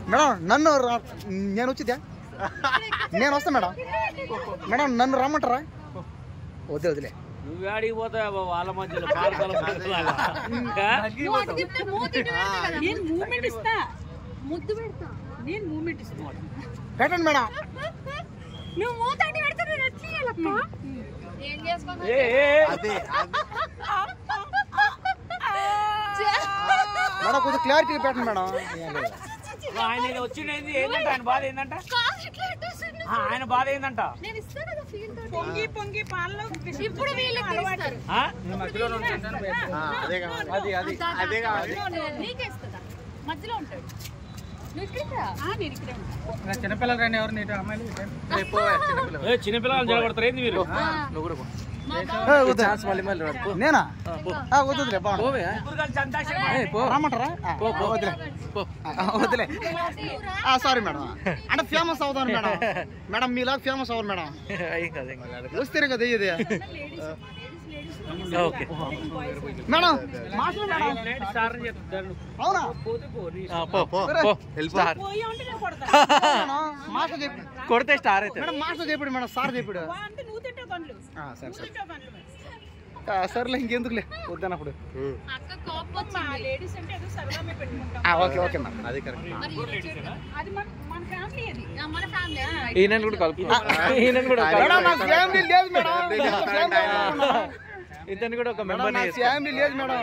madam నన్ను నేను వచ్చిద్దా నేను వస్తా మేడం మేడం నన్ను రమ్మంటారా వద్దు వదిలే నువ్వు ఆడికి పోతావు వాళ్ళ మధ్యలో పెట్టండి మేడం మేడం కొంచెం క్లారిటీ పెట్టండి మేడం ఆయన వచ్చిండేది ఏంటంటే ఆయన బాధ ఏంటంట ఆయన బాధ ఏంటంట పొంగి పొంగి పాలలో ఇప్పుడు మధ్యలో ఉంటాడు చిన్నపిల్లలు రండి ఎవరు నీటి అమ్మాయిలు చిన్నపిల్లలు జరగబడతారు ఏంది మీరు నేనా వద్దులే రమ్మంటారా వద్దులే సారీ మేడం అంటే ఫేమస్ అవుతాను మేడం మేడం మీలా ఫేమస్ అవ్వరు మేడం వస్తేనే కదా ఇది మేడం అవునా కొడితే స్టార్ అయితే మేడం మాస్టర్ చెప్పాడు మేడం సార్ చెప్పాడు సర్లే ఇంకెందుకులే వద్దన్నప్పుడు ఓకే ఓకే మేడం అది కరెక్ట్ ఈయన కూడా కలుపు ఈయన కూడా ఫ్యామిలీ లేదు మేడం ఇతను కూడా ఒక మెంబర్ ఫ్యామిలీ లేదు మేడం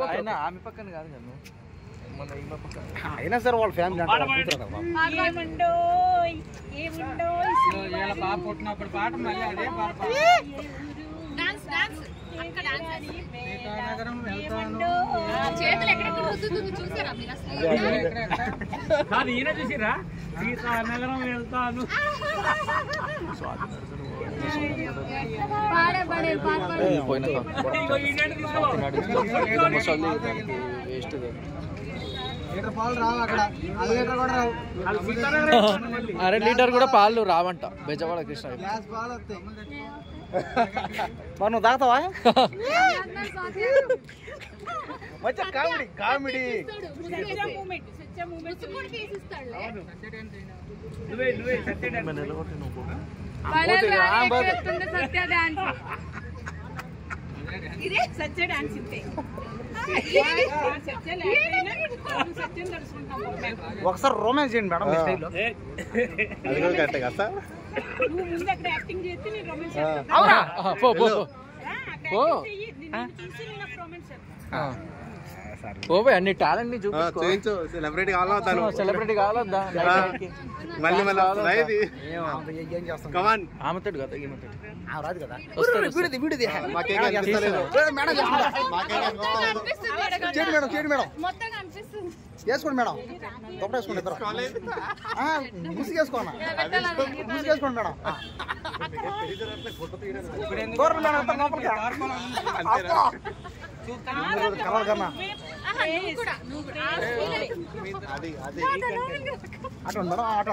ఆయన ఆమె పక్కన కాదు కదా అయినా సార్ వాళ్ళ ఫ్యామిలీ పాప పుట్టినప్పుడు పాట మళ్ళీ అదే పాట కాదు ఈయన చూసిరా సీతానగరం వెళ్తాను అరే లీటర్ కూడా పాలు రావంట బెజవాడ కృష్ణ మరి నువ్వు తాగుతావా మంచి కామెడీ కామెడీ సత్య డాన్స్ ఇంతే ఒకసారి రొమాన్స్ చేయండి మేడం మీ స్టైల్లో నువ్వు ముందు అక్కడ యాక్టింగ్ చేస్తే నేను రొమాన్స్ ఓవే అన్ని టాలెంట్ ని చూపించు సెలబ్రిటీ కావాలా సెలబ్రిటీ కావాలొద్దా మళ్ళీ కమాన్ ఆమెతోడు కదా ఈమెతోడు రాదు కదా చేయండి మేడం వేసుకోండి మేడం తొప్ప వేసుకోండి ఇద్దరు ముసుగేసుకోండి ముసుగేసుకోండి మేడం కలర్ కన్నా అటు మేడం అటు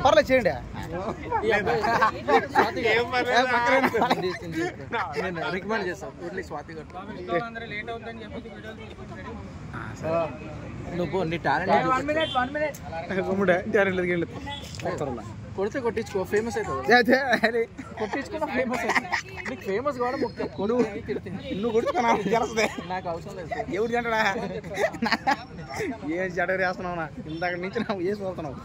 పర్లేదు చేయండి రికమెండ్ చేస్తాను స్వాతి నువ్వు నీ టాలెంట్ కొడితే కొట్టించుకో ఫేమస్ అవుతుంది కొట్టించుకున్నా ఫేమస్ అవుతుంది నీకు ఫేమస్ కూడా ముఖ్యం నువ్వు కొడుచుకున్నా నాకు అవసరం లేదు ఎవరు జంటడా ఏ జడ వేస్తున్నావు ఇందాక నుంచి నాకు వేసి పోతున్నావు